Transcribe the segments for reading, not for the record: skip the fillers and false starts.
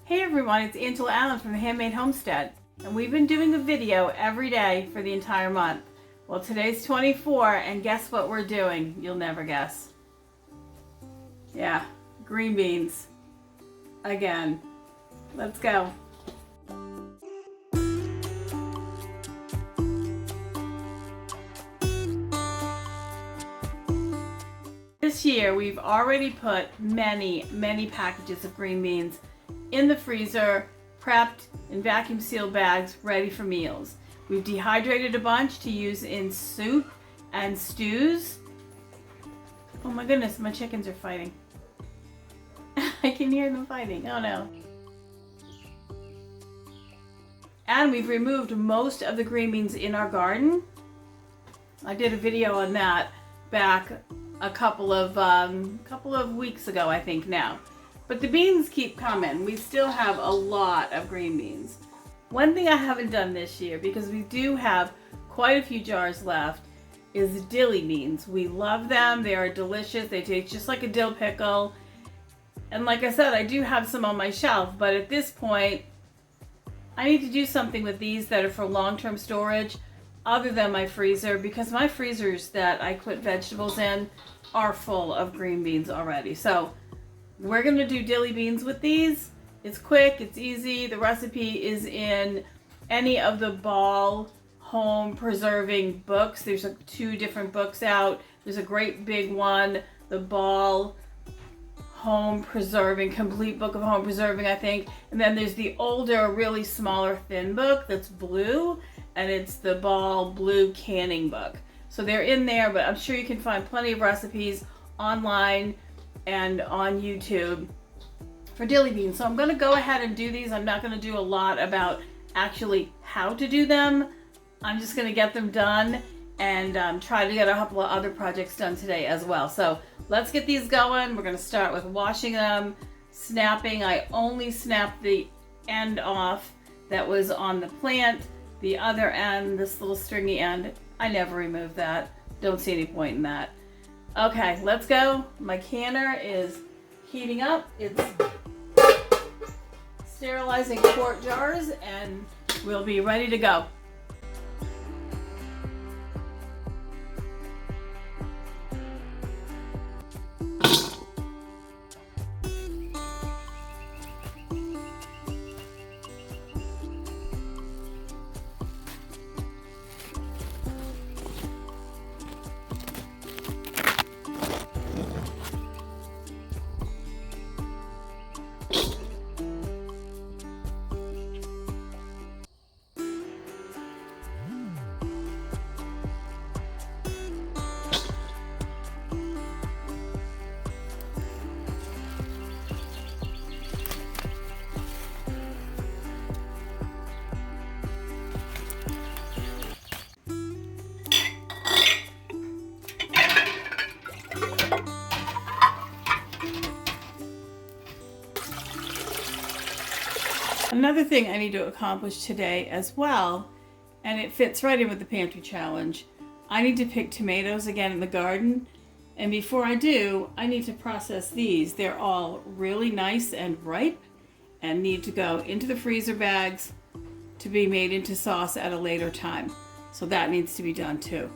Hey everyone, it's Angela Allen from the Handmade Homestead, and we've been doing a video every day for the entire month. Well, today's 24, and guess what we're doing? You'll never guess. Yeah, green beans. Again. Let's go. This year, we've already put many packages of green beans in the freezer, prepped in vacuum sealed bags, ready for meals. We've dehydrated a bunch to use in soup and stews. Oh my goodness, my chickens are fighting. I can hear them fighting. Oh no. And we've removed most of the green beans in our garden. I did a video on that back a couple of weeks ago, I think now. But the beans keep coming. We still have a lot of green beans. One thing I haven't done this year, because we do have quite a few jars left, is dilly beans. We love them. They are delicious. They taste just like a dill pickle. And like I said, I do have some on my shelf, but at this point, I need to do something with these that are for long-term storage other than my freezer, because my freezers that I put vegetables in are full of green beans already. So we're going to do dilly beans with these. It's quick, it's easy. The recipe is in any of the Ball home preserving books. There's two different books out. There's a great big one, the Ball Home Preserving, Complete Book of Home Preserving, I think. And then there's the older, really smaller, thin book that's blue, and it's the Ball Blue Canning Book. So they're in there, but I'm sure you can find plenty of recipes online and on YouTube for dilly beans. So I'm going to go ahead and do these. I'm not going to do a lot about actually how to do them. I'm just going to get them done and try to get a couple of other projects done today as well. So let's get these going. We're going to start with washing them, snapping. I only snapped the end off that was on the plant. The other end, this little stringy end, I never removed that. Don't see any point in that. Okay, let's go. My canner is heating up. It's sterilizing quart jars, and we'll be ready to go. Another thing I need to accomplish today as well, and it fits right in with the pantry challenge, I need to pick tomatoes again in the garden. And before I do, I need to process these. They're all really nice and ripe and need to go into the freezer bags to be made into sauce at a later time. So that needs to be done too.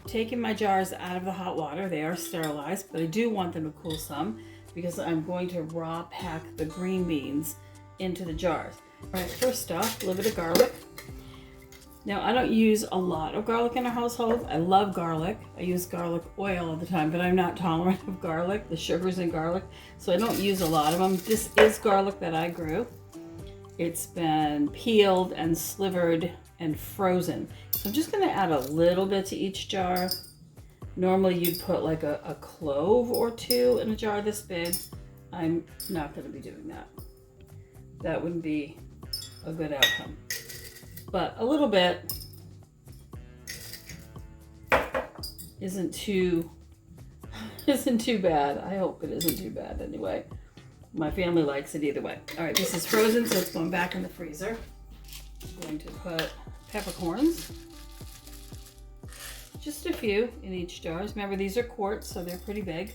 Taking my jars out of the hot water. They are sterilized, but I do want them to cool some because I'm going to raw pack the green beans into the jars. All right, first off, a little bit of garlic. Now, I don't use a lot of garlic in our household. I love garlic. I use garlic oil all the time, but I'm not tolerant of garlic, the sugars in garlic, so I don't use a lot of them. This is garlic that I grew. It's been peeled and slivered and frozen. So I'm just going to add a little bit to each jar. Normally you'd put like a clove or two in a jar this big. I'm not going to be doing that. That wouldn't be a good outcome. But a little bit isn't too bad. I hope it isn't too bad anyway. My family likes it either way. All right, this is frozen, so it's going back in the freezer. I'm going to put peppercorns. Just a few in each jar. Remember, these are quarts, so they're pretty big.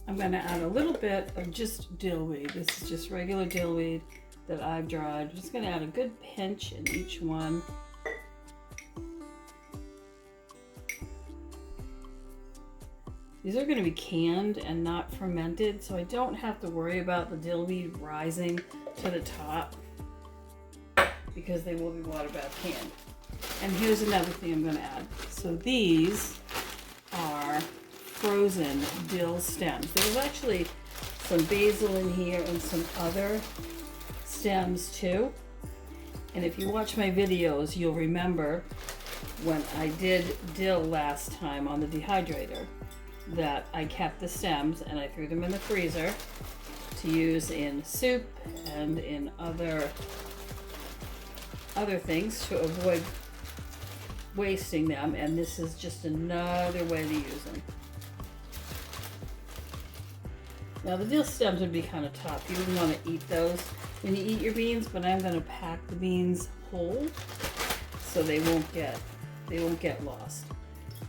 I'm going to add a little bit of just dillweed. This is just regular dillweed that I've dried. I'm just going to add a good pinch in each one. These are going to be canned and not fermented, so I don't have to worry about the dillweed rising to the top because they will be water bath canned. And here's another thing I'm going to add. So these are frozen dill stems. There's actually some basil in here and some other stems too. And if you watch my videos, you'll remember when I did dill last time on the dehydrator that I kept the stems and I threw them in the freezer to use in soup and in other things to avoid wasting them, and this is just another way to use them. Now the dill stems would be kind of tough. You wouldn't want to eat those when you eat your beans, but I'm going to pack the beans whole so they won't get lost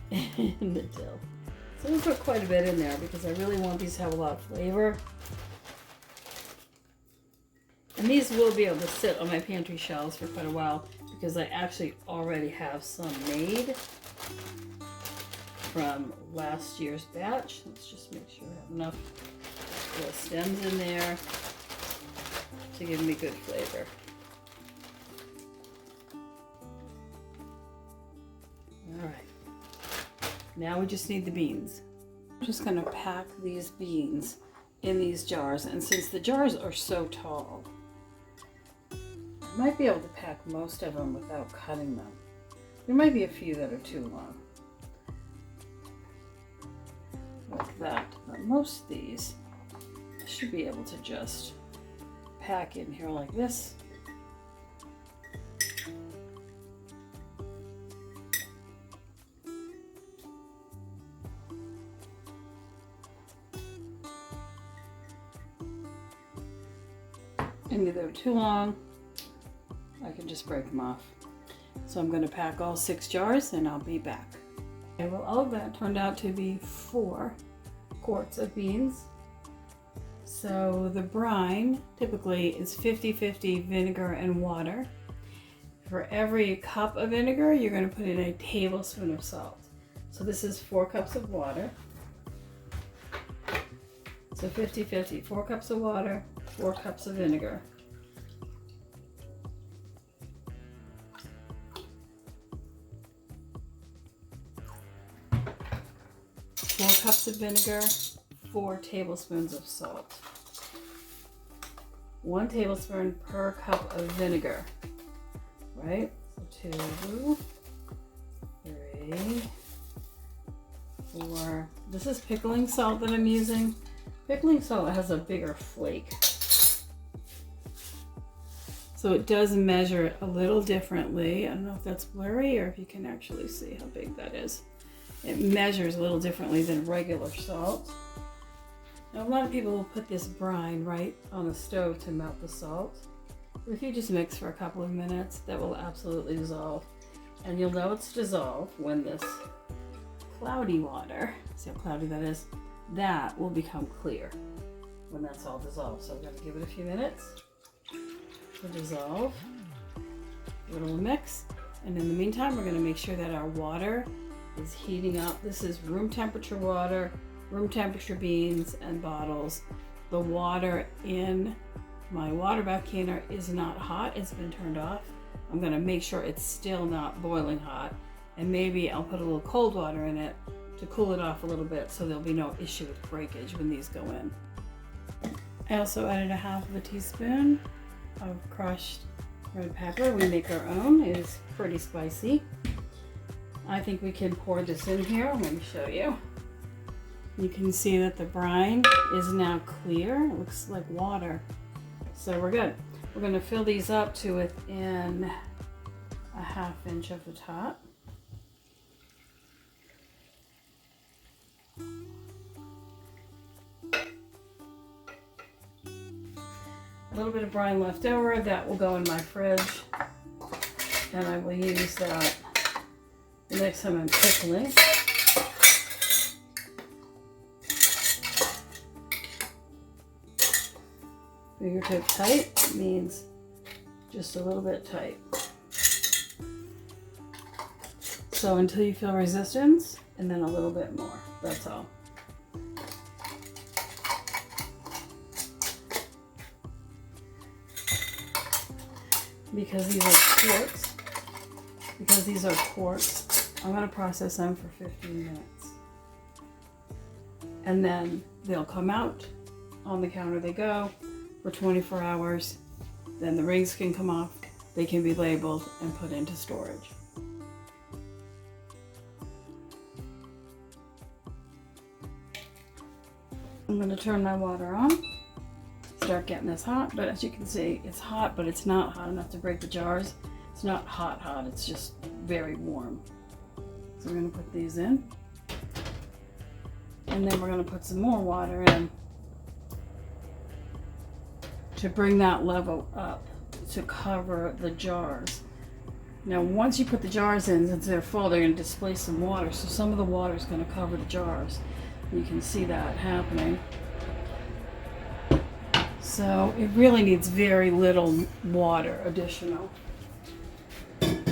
in the dill. So I'm going to put quite a bit in there because I really want these to have a lot of flavor. And these will be able to sit on my pantry shelves for quite a while because I actually already have some made from last year's batch. Let's just make sure I have enough little stems in there to give me good flavor. All right. Now we just need the beans. I'm just going to pack these beans in these jars, and since the jars are so tall, I might be able to pack most of them without cutting them. There might be a few that are too long. Like that. But most of these I should be able to just pack in here like this. And if they're too long, I can just break them off. So I'm going to pack all 6 jars and I'll be back. Okay, well, all of that turned out to be 4 quarts of beans. So the brine typically is 50-50 vinegar and water. For every cup of vinegar, you're going to put in a tablespoon of salt. So this is 4 cups of water. So 50-50, 4 cups of water, 4 cups of vinegar. Four cups of vinegar, 4 tablespoons of salt. 1 tablespoon per cup of vinegar, right? So 2, 3, 4. This is pickling salt that I'm using. Pickling salt has a bigger flake, so it does measure it a little differently. I don't know if that's blurry or if you can actually see how big that is. It measures a little differently than regular salt. Now a lot of people will put this brine right on the stove to melt the salt. But if you just mix for a couple of minutes, that will absolutely dissolve. And you'll know it's dissolved when this cloudy water, see how cloudy that is? That will become clear when that's all dissolved. So I'm going to give it a few minutes to dissolve. Give it a little mix. And in the meantime, we're going to make sure that our water is heating up. This is room temperature water, room temperature beans and bottles. The water in my water bath canner is not hot. It's been turned off. I'm going to make sure it's still not boiling hot. And maybe I'll put a little cold water in it to cool it off a little bit so there'll be no issue with breakage when these go in. I also added 1/2 teaspoon of crushed red pepper. We make our own. It is pretty spicy. I think we can pour this in here. Let me show you. You can see that the brine is now clear. It looks like water. So we're good. We're going to fill these up to within a 1/2 inch of the top. A little bit of brine left over, that will go in my fridge, and I will use that the next time I'm pickling. Fingertip tight means just a little bit tight. So until you feel resistance, and then a little bit more, that's all. Because these are quartz, I'm going to process them for 15 minutes. And then they'll come out, on the counter they go for 24 hours. Then the rings can come off, they can be labeled and put into storage. I'm going to turn my water on. Start getting this hot, but as you can see, it's hot, but it's not hot enough to break the jars. It's not hot, it's just very warm. So we're going to put these in, and then we're going to put some more water in to bring that level up to cover the jars. Now once you put the jars in, since they're full, they're going to displace some water, so some of the water is going to cover the jars. You can see that happening. So it really needs very little water additional. I'm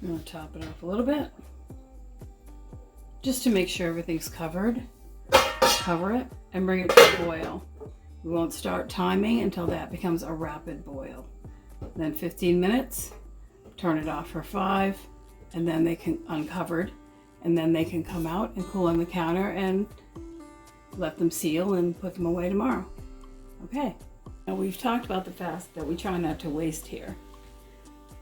going to top it off a little bit, just to make sure everything's covered. Cover it and bring it to a boil. We won't start timing until that becomes a rapid boil. Then 15 minutes, turn it off for 5, and then they can uncovered, and then they can come out and cool on the counter and let them seal and put them away tomorrow. Okay, now we've talked about the fact that we try not to waste here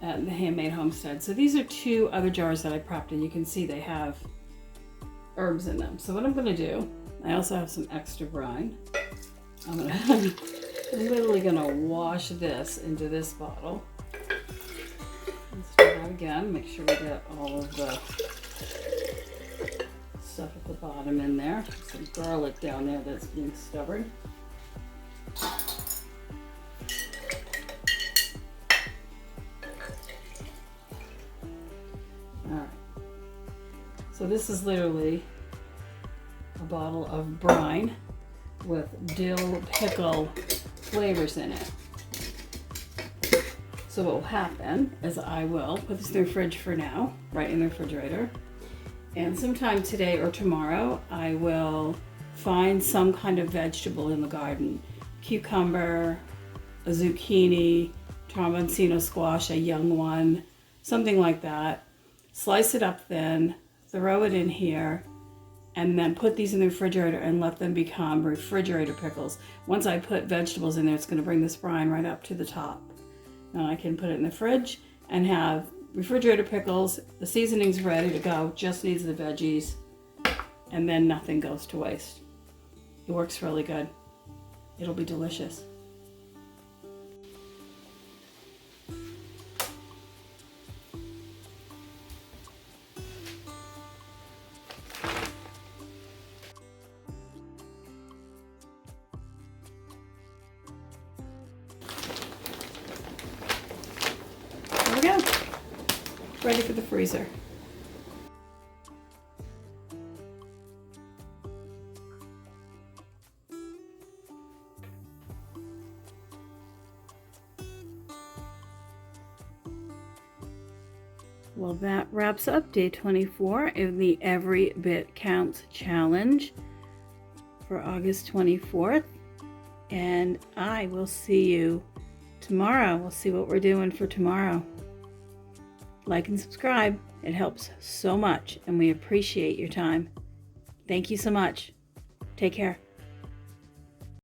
at the Handmade Homestead. So these are 2 other jars that I prepped, and you can see they have herbs in them. So what I'm going to do, I also have some extra brine. I'm literally going to wash this into this bottle. Let's do that again. Make sure we get all of the stuff at the bottom in there. Some garlic down there that's being stubborn. Alright. So this is literally a bottle of brine with dill pickle flavors in it. So what will happen is I will put this in the fridge for now, right in the refrigerator. And sometime today or tomorrow, I will find some kind of vegetable in the garden. Cucumber, a zucchini, tromboncino squash, a young one, something like that. Slice it up thin, throw it in here, and then put these in the refrigerator and let them become refrigerator pickles. Once I put vegetables in there, it's going to bring this brine right up to the top. Now I can put it in the fridge and have refrigerator pickles. The seasoning's ready to go, just needs the veggies, and then nothing goes to waste. It works really good. It'll be delicious. There we go. Ready for the freezer. Well, that wraps up day 24 of the Every Bit Counts challenge for August 24th. And I will see you tomorrow. We'll see what we're doing for tomorrow. Like and subscribe. It helps so much, and we appreciate your time. Thank you so much. Take care.